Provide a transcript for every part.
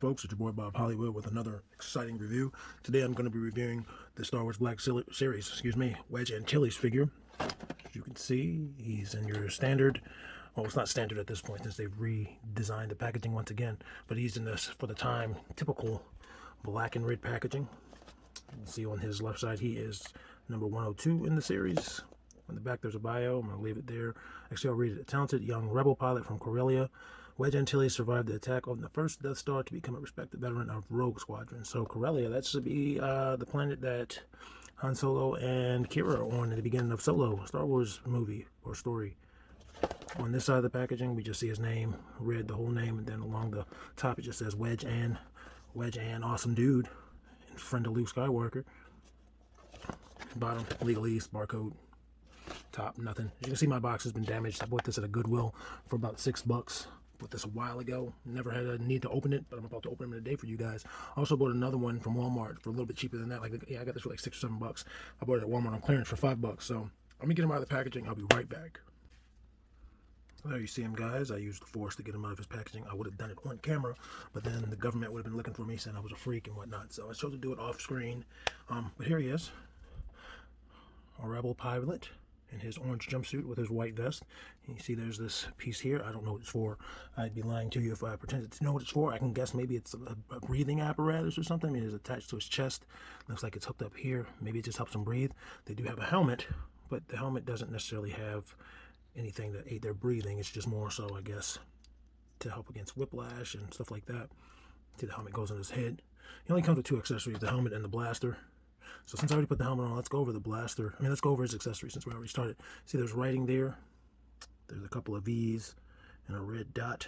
folks? It's your boy Bob Hollywood with another exciting review. Today I'm going to be reviewing the Star Wars Black Series, Wedge Antilles figure. As you can see, he's in your standard, well, it's not standard at this point since they've redesigned the packaging once again, but he's in this, for the time, typical black and red packaging. You can see on his left side he is number 102 in the series. On the back there's a bio. I'm going to leave it there. Actually, I'll read it. A talented young rebel pilot from Corellia, Wedge Antilles survived the attack on the first Death Star to become a respected veteran of Rogue Squadron. So Corellia, that should be the planet that Han Solo and Kira are on at the beginning of Solo, Star Wars movie or story. On this side of the packaging, we just see his name, read the whole name, and then along the top it just says Wedge Ann, awesome dude, and friend of Luke Skywalker. Bottom, legalese, barcode. Top, nothing. As you can see, my box has been damaged. I bought this at a Goodwill for about $6. Bought this a while ago. Never had a need to open it, but I'm about to open them today for you guys. I also bought another one from Walmart for a little bit cheaper than that. I got this for like $6 or $7. I bought it at Walmart on clearance for $5. So let me get them out of the packaging. I'll be right back. There you see him, guys. I used the force to get him out of his packaging. I would have done it on camera, but then the government would have been looking for me, saying I was a freak and whatnot. So I chose to do it off screen. But here he is, a rebel pilot in his orange jumpsuit with his white vest. You see there's this piece here. I don't know what it's for. I'd be lying to you if I pretended to know what it's for. I can guess maybe it's a breathing apparatus or something. I mean, it's attached to his chest. Looks like it's hooked up here. Maybe it just helps him breathe. They do have a helmet, but the helmet doesn't necessarily have anything to aid their breathing. It's just more so, I guess, to help against whiplash and stuff like that. See, the helmet goes on his head. He only comes with 2 accessories, the helmet and the blaster. So since I already put the helmet on, let's go over the blaster. Let's go over his accessories since we already started. See, there's writing there. There's a couple of V's and a red dot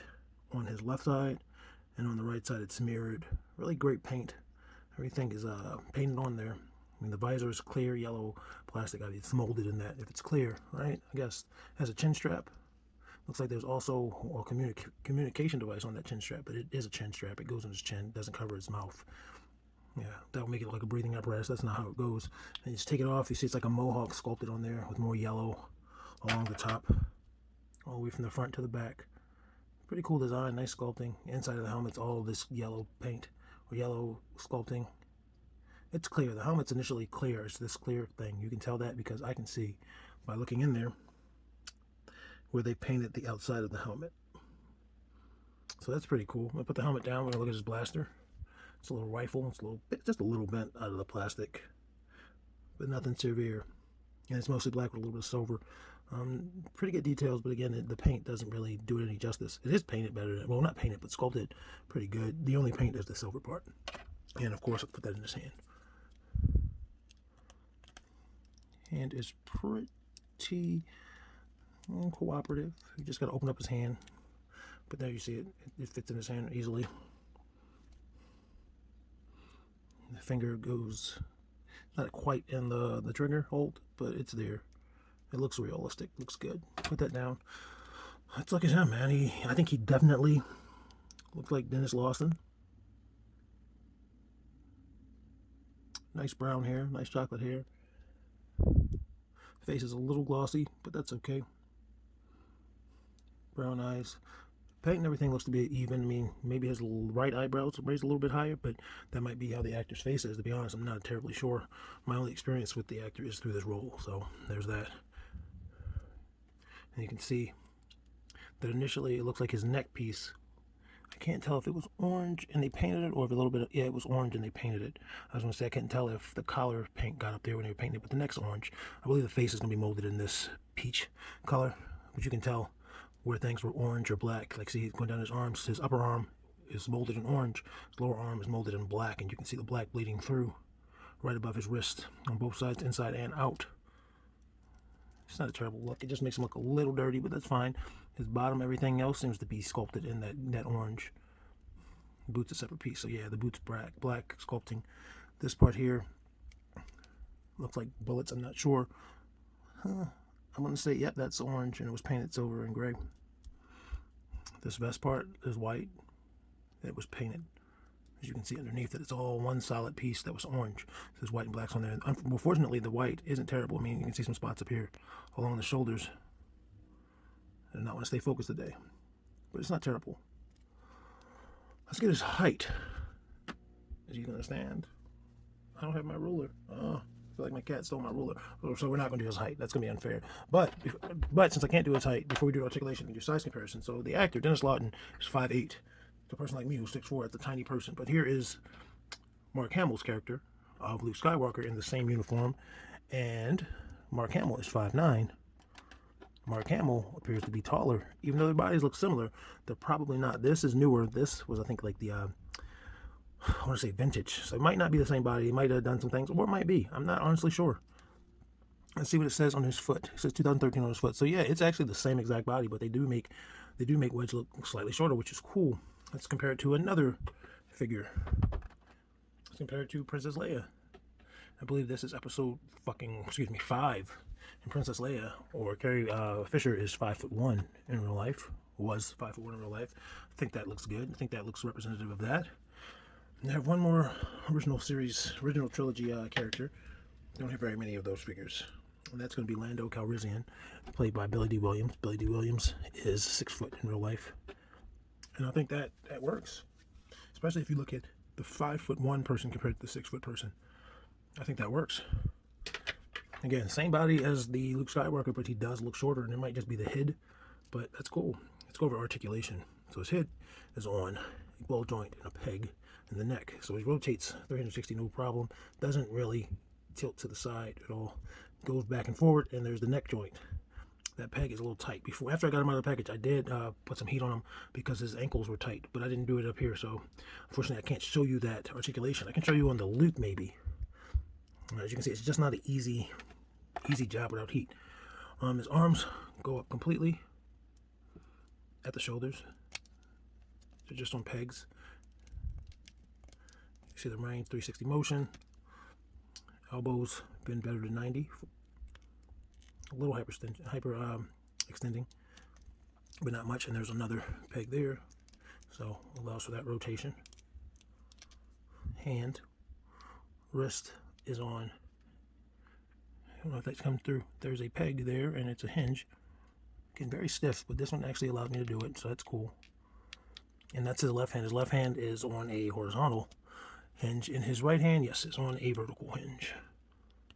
on his left side. And on the right side, it's mirrored. Really great paint. Everything is painted on there. I mean, the visor is clear, yellow plastic. It's molded in that. If it's clear, right? I guess it has a chin strap. Looks like there's also a communication device on that chin strap, but it is a chin strap. It goes on his chin. It doesn't cover his mouth. Yeah, that will make it like a breathing apparatus. That's not how it goes. And you just take it off. You see it's like a mohawk sculpted on there with more yellow along the top, all the way from the front to the back. Pretty cool design, nice sculpting. Inside of the helmet's all this yellow paint or yellow sculpting. It's clear. The helmet's initially clear. It's this clear thing. You can tell that because I can see by looking in there where they painted the outside of the helmet. So that's pretty cool. I'm going to put the helmet down. We're going to look at his blaster. It's a little rifle. It's just a little bent out of the plastic, but nothing severe. And it's mostly black with a little bit of silver. Pretty good details, but again, the paint doesn't really do it any justice. It is painted better. Well, not painted, but sculpted pretty good. The only paint is the silver part. And of course, I'll put that in his hand. Hand is pretty cooperative. You just got to open up his hand. But there you see it. It fits in his hand easily. The finger goes not quite in the trigger hold, but it's there. It looks realistic. Looks good. Put that down. Let's look at him, man. I think he definitely looked like Dennis Lawson. Nice brown hair. Nice chocolate hair. Face is a little glossy, but that's okay. Brown eyes. Paint and everything looks to be even. I mean, maybe his right eyebrows raised a little bit higher, but that might be how the actor's face is. To be honest, I'm not terribly sure. My only experience with the actor is through this role, so there's that. And you can see that initially it looks like his neck piece. I can't tell if it was orange and they painted it, or if a little bit yeah, it was orange and they painted it. I was going to say I couldn't tell if the collar paint got up there when they were painting it, but the neck's orange. I believe the face is going to be molded in this peach color, but you can tell where things were orange or black. Like, see, going down his arms, his upper arm is molded in orange, his lower arm is molded in black, and you can see the black bleeding through right above his wrist on both sides, inside and out. It's not a terrible look. It just makes him look a little dirty, but that's fine. His bottom, everything else seems to be sculpted in that orange. Boots a separate piece, so yeah, the boots black sculpting. This part here looks like bullets. I'm not sure. I'm going to say, yep, that's orange, and it was painted silver and gray. This vest part is white. It was painted. As you can see underneath it, it's all one solid piece that was orange. There's white and blacks on there. Unfortunately, the white isn't terrible. I mean, you can see some spots up here along the shoulders. I do not want to stay focused today, but it's not terrible. Let's get his height. Is he gonna stand? I don't have my ruler. I feel like my cat stole my ruler. So we're not gonna do his height. That's gonna be unfair. But since I can't do his height, before we do articulation, we do size comparison. So the actor, Dennis Lawton, is 5'8". The person like me who's 6'4", that's a tiny person. But here is Mark Hamill's character of Luke Skywalker in the same uniform, and Mark Hamill is 5'9". Mark Hamill appears to be taller, even though their bodies look similar. They're probably not. This is newer. This was, I think, like the I want to say vintage. So it might not be the same body. He might have done some things, or it might be. I'm not honestly sure. Let's see what it says on his foot. It says 2013 on his foot. So yeah, it's actually the same exact body, but they do make Wedge look slightly shorter, which is cool. Let's compare it to another figure. Let's compare it to Princess Leia. I believe this is episode 5. And Princess Leia, or Carrie Fisher, is 5'1" in real life. Was 5'1" in real life. I think that looks good. I think that looks representative of that. And I have one more original trilogy character. Don't have very many of those figures. And that's going to be Lando Calrissian, played by Billy D. Williams. Billy D. Williams is 6 foot in real life. And I think that works. Especially if you look at the 5'1" person compared to the 6 foot person. I think that works. Again, same body as the Luke Skywalker, but he does look shorter, and it might just be the head, but that's cool. Let's go over articulation. So his head is on a ball joint and a peg in the neck. So he rotates 360, no problem. Doesn't really tilt to the side at all. Goes back and forward, and there's the neck joint. That peg is a little tight. After I got him out of the package, I did put some heat on him because his ankles were tight, but I didn't do it up here. So unfortunately, I can't show you that articulation. I can show you on the Luke maybe. As you can see, it's just not an easy job without heat. His arms go up completely at the shoulders. They're just on pegs. You see the range, 360 motion. Elbows bend better than 90. A little hyper extending, but not much. And there's another peg there, so allows for that rotation. Hand, wrist is on. I don't know if that's come through. There's a peg there, and it's a hinge. Getting very stiff, but this one actually allowed me to do it, so that's cool. And that's his left hand. His left hand is on a horizontal hinge. In his right hand, yes, it's on a vertical hinge,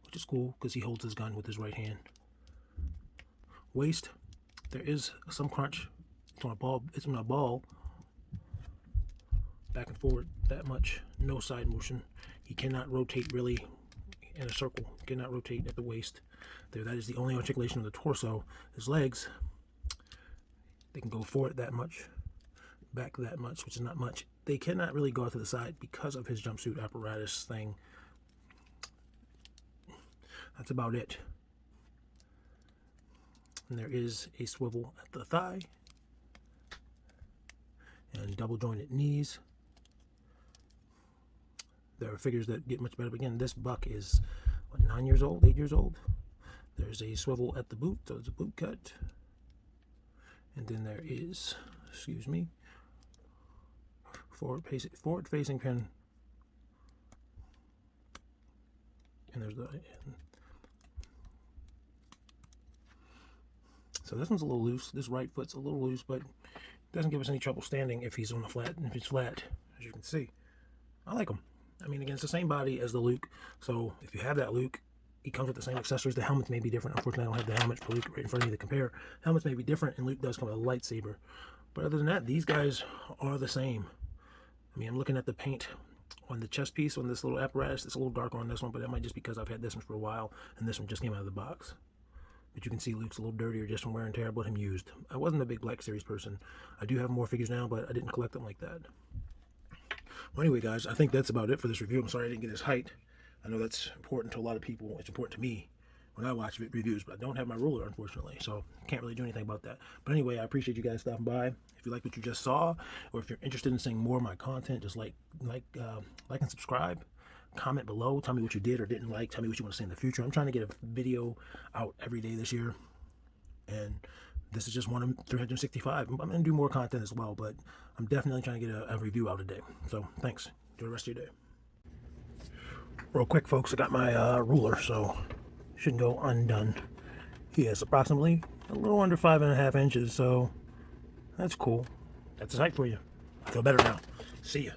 which is cool because he holds his gun with his right hand. Waist, there is some crunch. It's on a ball. It's on a ball. Back and forward that much. No side motion. He cannot rotate really in a circle. He cannot rotate at the waist. There, that is the only articulation of the torso. His legs, they can go forward that much, back that much, which is not much. They cannot really go out to the side because of his jumpsuit apparatus thing. That's about it. And there is a swivel at the thigh and double jointed knees. There are figures that get much better, but again, this buck is what, 9 years old, 8 years old. There's a swivel at the boot, so it's a boot cut. And then there is, forward facing pin. And there's the. So this one's a little loose. This right foot's a little loose, but it doesn't give us any trouble standing if he's on the flat. And if it's flat, as you can see, I like him. I mean, again, it's the same body as the Luke. So if you have that Luke, he comes with the same accessories. The helmets may be different. Unfortunately, I don't have the helmets for Luke right in front of me to compare. Helmets may be different, and Luke does come with a lightsaber. But other than that, these guys are the same. I mean, I'm looking at the paint on the chest piece on this little apparatus. It's a little darker on this one, but that might just because I've had this one for a while, and this one just came out of the box. But you can see Luke's a little dirtier just from wear and tear, but him used. I wasn't a big Black Series person. I do have more figures now, but I didn't collect them like that. Well, anyway, guys, I think that's about it for this review. I'm sorry I didn't get his height. I know that's important to a lot of people. It's important to me when I watch reviews, but I don't have my ruler, unfortunately, so can't really do anything about that. But anyway, I appreciate you guys stopping by. If you like what you just saw, or if you're interested in seeing more of my content, just like and subscribe. Comment below. Tell me what you did or didn't like. Tell me what you want to see in the future. I'm trying to get a video out every day this year, and this is just one of 365. I'm going to do more content as well, but I'm definitely trying to get a review out a day. So thanks. Enjoy the rest of your day. Real quick, folks, I got my ruler, so shouldn't go undone. He is approximately a little under 5.5 inches, so that's cool. That's his height for you. I feel better now. See ya.